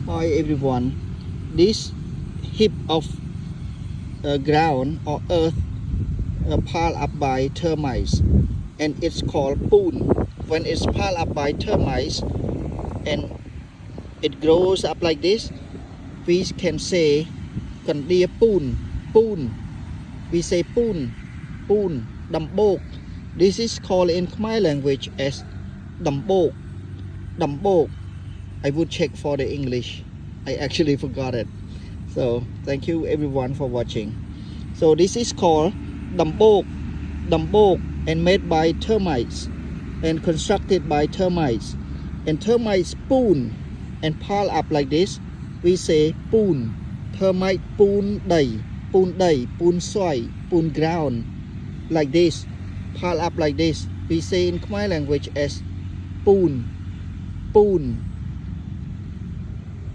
Hi everyone. This heap of ground or earth piled up by termites, and it's called poon. When it's piled up by termites and it grows up like this, we can say cần dia poon, poon. We say poon, poon, dambok. This is called in Khmer language as dambok, dambok. I would check for the English. I actually forgot it. So thank you everyone for watching. So this is called dambok, dambok, and made by termites and constructed by termites. And termites poon and pile up like this. We say poon. Termite poon day, poon soil, poon ground. Like this, pile up like this. We say in Khmer language as poon, poon.